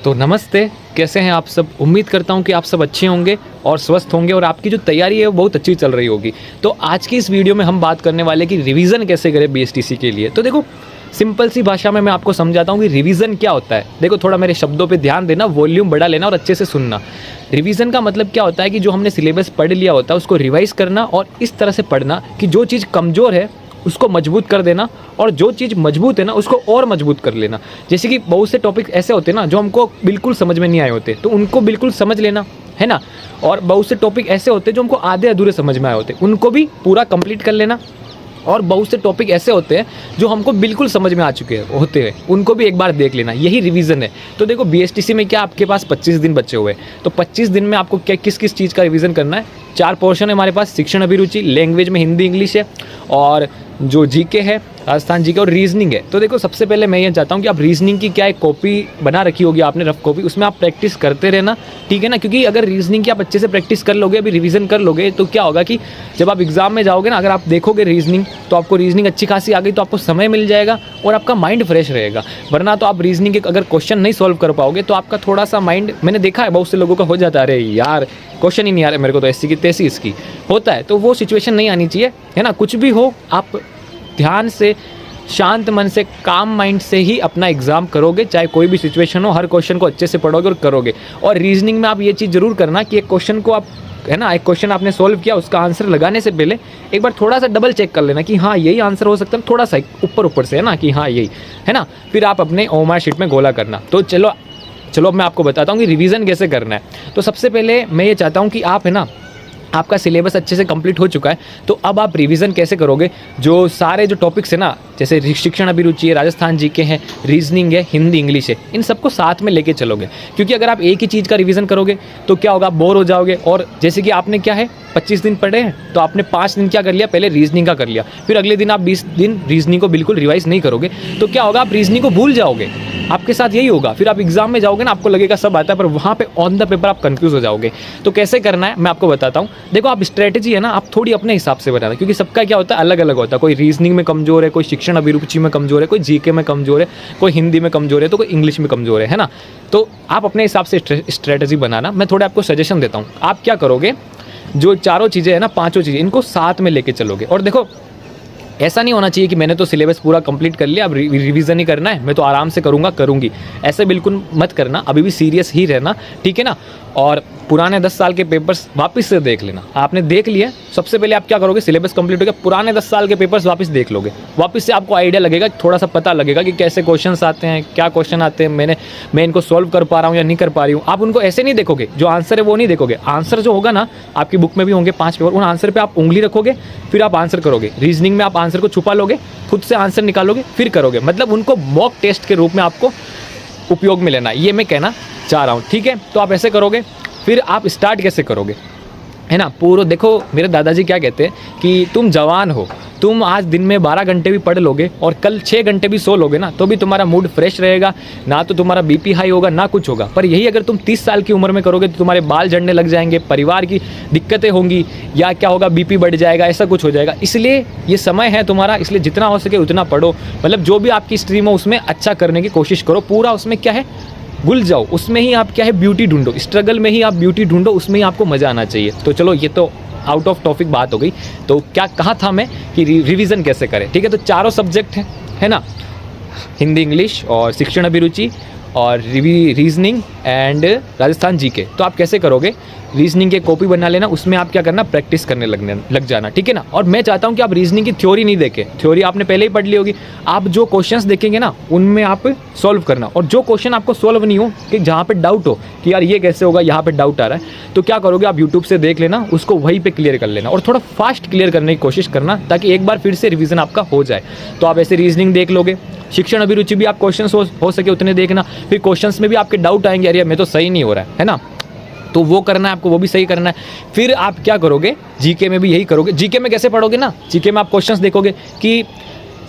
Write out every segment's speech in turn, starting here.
तो नमस्ते, कैसे हैं आप सब। उम्मीद करता हूं कि आप सब अच्छे होंगे और स्वस्थ होंगे और आपकी जो तैयारी है वो बहुत अच्छी चल रही होगी। तो आज की इस वीडियो में हम बात करने वाले कि रिवीजन कैसे करें बीएसटीसी के लिए। तो देखो, सिंपल सी भाषा में मैं आपको समझाता हूं कि रिवीजन क्या होता है। देखो, थोड़ा मेरे शब्दों पे ध्यान देना, वॉल्यूम बढ़ा लेना और अच्छे से सुनना। रिवीजन का मतलब क्या होता है कि जो हमने सिलेबस पढ़ लिया होता है उसको रिवाइज करना और इस तरह से पढ़ना कि जो चीज़ कमज़ोर है उसको मजबूत कर देना और जो चीज़ मजबूत है ना उसको और मजबूत कर लेना। जैसे कि बहुत से टॉपिक ऐसे होते हैं ना जो हमको बिल्कुल समझ में नहीं आए होते, तो उनको बिल्कुल समझ लेना है ना। और बहुत से टॉपिक ऐसे होते हैं जो हमको आधे अधूरे समझ में आए होते, उनको भी पूरा कंप्लीट कर लेना। और बहुत से टॉपिक ऐसे होते हैं जो हमको बिल्कुल समझ में आ चुके होते हैं, उनको भी एक बार देख लेना। यही रिवीजन है। तो देखो, बीएसटीसी में क्या आपके पास 25 दिन बचे हुए हैं, तो 25 दिन में आपको क्या किस किस चीज़ का रिवीजन करना है। 4 पोर्शन है हमारे पास। शिक्षण अभिरुचि, लैंग्वेज में हिंदी इंग्लिश है, और जो जीके है राजस्थान जीके, और रीजनिंग है। तो देखो, सबसे पहले मैं ये चाहता हूँ कि आप रीजनिंग की क्या एक कॉपी बना रखी होगी आपने, रफ कॉपी, उसमें आप प्रैक्टिस करते रहना, ठीक है ना। क्योंकि अगर रीजनिंग की आप अच्छे से प्रैक्टिस कर लोगे, अभी रिवीजन कर लोगे, तो क्या होगा कि जब आप एग्जाम में जाओगे ना, अगर आप देखोगे रीजनिंग, तो आपको रीजनिंग अच्छी खासी आ गई तो आपको समय मिल जाएगा और आपका माइंड फ्रेश रहेगा। वरना तो आप रीजनिंग के अगर क्वेश्चन नहीं सॉल्व कर पाओगे तो आपका थोड़ा सा माइंड, मैंने देखा है बहुत से लोगों का हो जाता है, अरे यार क्वेश्चन ही नहीं आ रहा मेरे को, तो ऐसी की तैसी इसकी होता है। तो वो सिचुएशन नहीं आनी चाहिए, है ना। कुछ भी हो, आप ध्यान से, शांत मन से, काम माइंड से ही अपना एग्जाम करोगे, चाहे कोई भी सिचुएशन हो। हर क्वेश्चन को अच्छे से पढ़ोगे और करोगे। और रीजनिंग में आप ये चीज़ जरूर करना कि एक क्वेश्चन को आप, है ना, एक क्वेश्चन आपने सॉल्व किया, उसका आंसर लगाने से पहले एक बार थोड़ा सा डबल चेक कर लेना कि हाँ यही आंसर हो सकता है, थोड़ा सा ऊपर से, है ना, कि हाँ यही है ना। फिर आप अपने ओएमआर शीट में गोला करना। तो चलो अब मैं आपको बताता हूँ कि रिवीजन कैसे करना है। तो सबसे पहले मैं ये चाहता हूँ कि आप, है ना, आपका सिलेबस अच्छे से कंप्लीट हो चुका है, तो अब आप रिवीजन कैसे करोगे। जो सारे जो टॉपिक्स है ना, जैसे शिक्षण अभिरुचि है, राजस्थान जीके है, रीजनिंग है, हिंदी इंग्लिश है, इन सबको साथ में लेके चलोगे। क्योंकि अगर आप एक ही चीज़ का रिवीजन करोगे तो क्या होगा, आप बोर हो जाओगे। और जैसे कि आपने क्या है 25 दिन पढ़े हैं, तो आपने 5 दिन क्या कर लिया, पहले रीजनिंग का कर लिया, फिर अगले दिन आप 20 दिन रीजनिंग को बिल्कुल रिवाइज नहीं करोगे, तो क्या होगा, आप रीजनिंग को भूल जाओगे। आपके साथ यही होगा। फिर आप एग्जाम में जाओगे ना, आपको लगेगा सब आता है, पर वहाँ पे ऑन द पेपर आप कंफ्यूज हो जाओगे। तो कैसे करना है मैं आपको बताता हूँ। देखो, आप स्ट्रेटेजी है ना, आप थोड़ी अपने हिसाब से बनाना, क्योंकि सबका क्या होता है, अलग अलग होता है। कोई रीजनिंग में कमजोर है, कोई शिक्षण अभिरुचि में कमजोर है, कोई जीके में कमजोर है, कोई हिंदी में कमजोर है, तो कोई इंग्लिश में कमजोर है ना। तो आप अपने हिसाब से स्ट्रेटेजी बनाना। मैं थोड़े आपको सजेशन देता हूँ। आप क्या करोगे, जो चारों चीज़ें है ना, 5 चीज़ें, इनको साथ में लेके चलोगे। और देखो, ऐसा नहीं होना चाहिए कि मैंने तो सिलेबस पूरा कंप्लीट कर लिया, अब रिवीजन ही करना है, मैं तो आराम से करूँगी। ऐसे बिल्कुल मत करना, अभी भी सीरियस ही रहना, ठीक है ना। और पुराने 10 साल के पेपर्स वापस से देख लेना। आपने देख लिया, सबसे पहले आप क्या करोगे, सिलेबस कंप्लीट हो गया, पुराने 10 साल के पेपर्स वापस देख लोगे। वापस से आपको आइडिया लगेगा, थोड़ा सा पता लगेगा कि कैसे क्वेश्चंस आते हैं, क्या क्वेश्चन आते हैं, मैं इनको सॉल्व कर पा रहा हूँ या नहीं कर पा रही हूँ। आप उनको ऐसे नहीं देखोगे, जो आंसर है वो नहीं देखोगे। आंसर जो होगा ना, आपकी बुक में भी होंगे 5 पेपर, उन आंसर पर आप उंगली रखोगे, फिर आप आंसर करोगे। रीजनिंग में आप आंसर को छुपा लोगे, खुद से आंसर निकालोगे, फिर करोगे। मतलब उनको मॉक टेस्ट के रूप में आपको उपयोग में लेना, ये मैं कहना चाह रहा हूँ, ठीक है। तो आप ऐसे करोगे। फिर आप स्टार्ट कैसे करोगे, है ना। पूरा देखो, मेरे दादाजी क्या कहते हैं कि तुम जवान हो, तुम आज दिन में 12 घंटे भी पढ़ लोगे और कल 6 घंटे भी सो लोगे ना, तो भी तुम्हारा मूड फ्रेश रहेगा, ना तो तुम्हारा बीपी हाई होगा, ना कुछ होगा। पर यही अगर तुम 30 साल की उम्र में करोगे तो तुम्हारे बाल झड़ने लग जाएंगे, परिवार की दिक्कतें होंगी, या क्या होगा, बीपी बढ़ जाएगा, ऐसा कुछ हो जाएगा। इसलिए ये समय है तुम्हारा, इसलिए जितना हो सके उतना पढ़ो। मतलब जो भी आपकी स्ट्रीम हो उसमें अच्छा करने की कोशिश करो, पूरा उसमें क्या है, घुल जाओ उसमें ही। आप क्या है, ब्यूटी ढूंढो, स्ट्रगल में ही आप ब्यूटी ढूंढो, उसमें ही आपको मज़ा आना चाहिए। तो चलो, ये तो आउट ऑफ टॉपिक बात हो गई। तो क्या कहा था मैं कि रिवीजन कैसे करें, ठीक है। तो चारों सब्जेक्ट है ना, हिंदी इंग्लिश और शिक्षण अभिरुचि और रीजनिंग एंड राजस्थान जीके। तो आप कैसे करोगे, रीजनिंग की कॉपी बना लेना, उसमें आप क्या करना, प्रैक्टिस करने लग जाना, ठीक है ना। और मैं चाहता हूं कि आप रीजनिंग की थ्योरी नहीं देखें, थ्योरी आपने पहले ही पढ़ ली होगी। आप जो क्वेश्चंस देखेंगे ना, उनमें आप सॉल्व करना। और जो क्वेश्चन आपको सॉल्व नहीं हो, कि जहाँ पे डाउट हो कि यार ये कैसे होगा, यहाँ पे डाउट आ रहा है, तो क्या करोगे, आप यूट्यूब से देख लेना, उसको वहीं पर क्लियर कर लेना और थोड़ा फास्ट क्लियर करने की कोशिश करना, ताकि एक बार फिर से रिविजन आपका हो जाए। तो आप ऐसे रीजनिंग देख लोगे, शिक्षण अभिरुचि भी आप क्वेश्चंस हो सके उतने देखना। फिर क्वेश्चंस में भी आपके डाउट आएंगे, अरे मैं तो सही नहीं हो रहा है ना, तो वो करना है आपको, वो भी सही करना है। फिर आप क्या करोगे, जीके में भी यही करोगे। जीके में कैसे पढ़ोगे ना, जीके में आप क्वेश्चंस देखोगे कि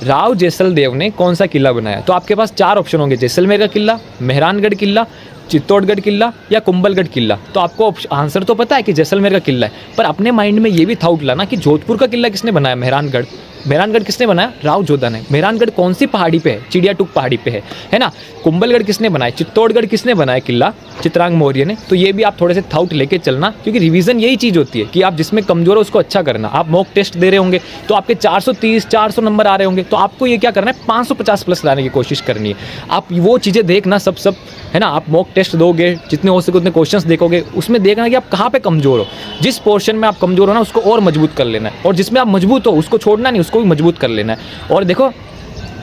राव जैसलदेव ने कौन सा किला बनाया, तो आपके पास 4 ऑप्शन होंगे, जैसलमेर का किला, मेहरानगढ़ किला, चित्तौड़गढ़ किला या कुंभलगढ़ किला, तो आपको आंसर तो पता है कि जैसलमेर का किला है, पर अपने माइंड में ये भी थाउट लाना कि जोधपुर का किला किसने बनाया, मेहरानगढ़। मेहरानगढ़ किसने बनाया, राव जोधा ने। मेहरानगढ़ कौन सी पहाड़ी पे है, चिड़ियाटूक पहाड़ी पे है ना। कुंभलगढ़ किसने बनाया, चित्तौड़गढ़ किसने बनाया किला, चित्रांग मौर्य ने। तो ये भी आप थोड़े से थाउट लेके चलना, क्योंकि रिवीजन यही चीज़ होती है कि आप जिसमें कमजोर हो उसको अच्छा करना। आप मॉक टेस्ट दे रहे होंगे तो आपके 430 400 नंबर आ रहे होंगे, तो आपको ये क्या करना है, 550 प्लस लाने की कोशिश करनी है। आप वो चीज़ें देखना सब है ना। आप मॉक टेस्ट दोगे, जितने हो सके उतने क्वेश्चंस देखोगे, उसमें देखना कि आप कहाँ पे कमजोर हो। जिस पोर्शन में आप कमजोर हो ना उसको और मजबूत कर लेना है, और जिसमें आप मजबूत हो उसको छोड़ना नहीं, उसको भी मजबूत कर लेना है। और देखो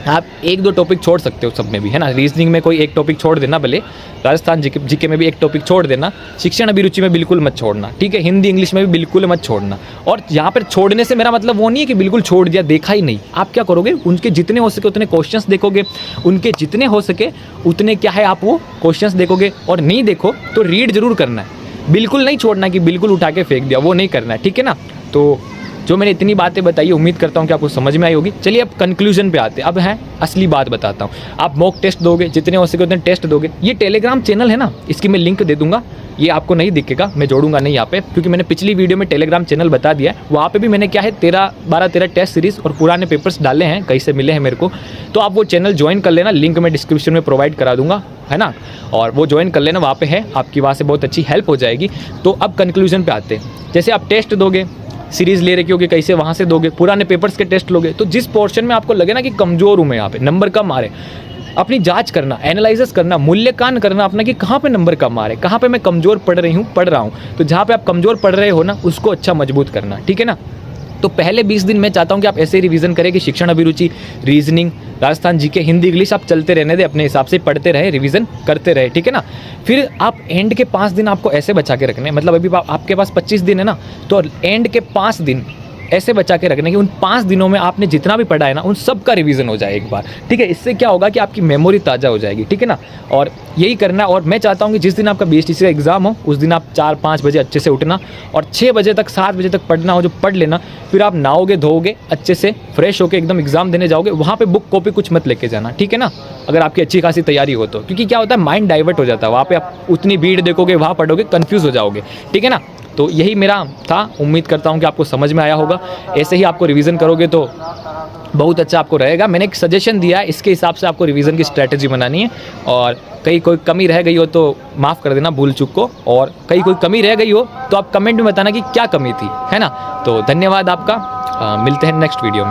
आप एक दो टॉपिक छोड़ सकते हो सब में भी, है ना। रीजनिंग में कोई एक टॉपिक छोड़ देना, भले राजस्थान जीके में भी एक टॉपिक छोड़ देना। शिक्षण अभिरुचि में बिल्कुल मत छोड़ना, ठीक है। हिंदी इंग्लिश में भी बिल्कुल मत छोड़ना। और यहाँ पर छोड़ने से मेरा मतलब वो नहीं है कि बिल्कुल छोड़ दिया, देखा ही नहीं। आप क्या करोगे, उनके जितने हो सके उतने क्वेश्चंस देखोगे, उनके जितने हो सके उतने क्या है आप वो क्वेश्चंस देखोगे। और नहीं देखो तो रीड जरूर करना है, बिल्कुल नहीं छोड़ना कि बिल्कुल उठा के फेंक दिया, वो नहीं करना है, ठीक है ना। तो जो मैंने इतनी बातें बताई, उम्मीद करता हूँ कि आपको समझ में आई होगी। चलिए अब कंक्लूजन पे आते हैं। अब है असली बात बताता हूँ। आप मॉक टेस्ट दोगे, जितने हो सके उतने टेस्ट दोगे। ये टेलीग्राम चैनल है ना, इसकी मैं लिंक दे दूंगा, ये आपको नहीं दिखेगा, मैं जोड़ूंगा नहीं यहाँ पे, क्योंकि मैंने पिछली वीडियो में टेलीग्राम चैनल बता दिया है। वहाँ पे भी मैंने क्या है 12-13 टेस्ट सीरीज और पुराने पेपर्स डाले हैं, कहीं से मिले हैं मेरे को। तो आप वो चैनल ज्वाइन कर लेना, लिंक मैं डिस्क्रिप्शन में प्रोवाइड करा दूंगा, है ना। और वो ज्वाइन कर लेना, वहाँ पे है, आपकी वहाँ से बहुत अच्छी हेल्प हो जाएगी। तो अब कंक्लूजन पे आते हैं। जैसे आप टेस्ट दोगे, सीरीज़ ले रखी होगी, कैसे वहाँ से दोगे, पुराने पेपर्स के टेस्ट लोगे, तो जिस पोर्शन में आपको लगे ना कि कमज़ोर हूँ मैं, यहाँ पे नंबर कम आ रहे, अपनी जांच करना, एनालिसिस करना, मूल्यांकन करना अपना कि कहाँ पे नंबर कम आ रहे, कहाँ पे मैं कमज़ोर पढ़ रहा हूँ। तो जहाँ पे आप कमज़ोर पढ़ रहे हो ना, उसको अच्छा मजबूत करना, ठीक है ना। तो पहले 20 दिन मैं चाहता हूँ कि आप ऐसे रिवीजन करें कि शिक्षण अभिरुचि, reasoning, Rajasthan GK, Hindi English आप चलते रहने दे, अपने हिसाब से पढ़ते रहे, रिवीजन करते रहे, ठीक है ना। फिर आप एंड के 5 दिन आपको ऐसे बचा के रखने, मतलब अभी आपके पास 25 दिन है ना, तो एंड के 5 दिन ऐसे बचा के रखने कि उन 5 दिनों में आपने जितना भी पढ़ा है ना, उन सब का रिवीजन हो जाए एक बार, ठीक है। इससे क्या होगा कि आपकी मेमोरी ताज़ा हो जाएगी, ठीक है ना। और यही करना। और मैं चाहता हूँ कि जिस दिन आपका बीएसटीसी का एग्जाम हो, उस दिन आप 4-5 बजे अच्छे से उठना, और 6 बजे तक 7 बजे तक पढ़ना हो जो पढ़ लेना। फिर आप नहाओगे, धोओगे, अच्छे से फ्रेश होकर एकदम एग्जाम देने जाओगे। वहाँ पे बुक कॉपी कुछ मत लेके जाना, ठीक है ना, अगर आपकी अच्छी खासी तैयारी हो तो, क्योंकि क्या होता है माइंड डाइवर्ट हो जाता है, वहाँ पे आप उतनी भीड़ देखोगे, वहाँ पढ़ोगे, कन्फ्यूज़ हो जाओगे, ठीक है ना। तो यही मेरा था, उम्मीद करता हूँ कि आपको समझ में आया होगा। ऐसे ही आपको रिवीजन करोगे तो बहुत अच्छा आपको रहेगा। मैंने एक सजेशन दिया है, इसके हिसाब से आपको रिवीजन की स्ट्रैटेजी बनानी है। और कहीं कोई कमी रह गई हो तो माफ़ कर देना भूल चूक को, और कहीं कोई कमी रह गई हो तो आप कमेंट में बताना कि क्या कमी थी, है ना। तो धन्यवाद आपका, मिलते हैं नेक्स्ट वीडियो में।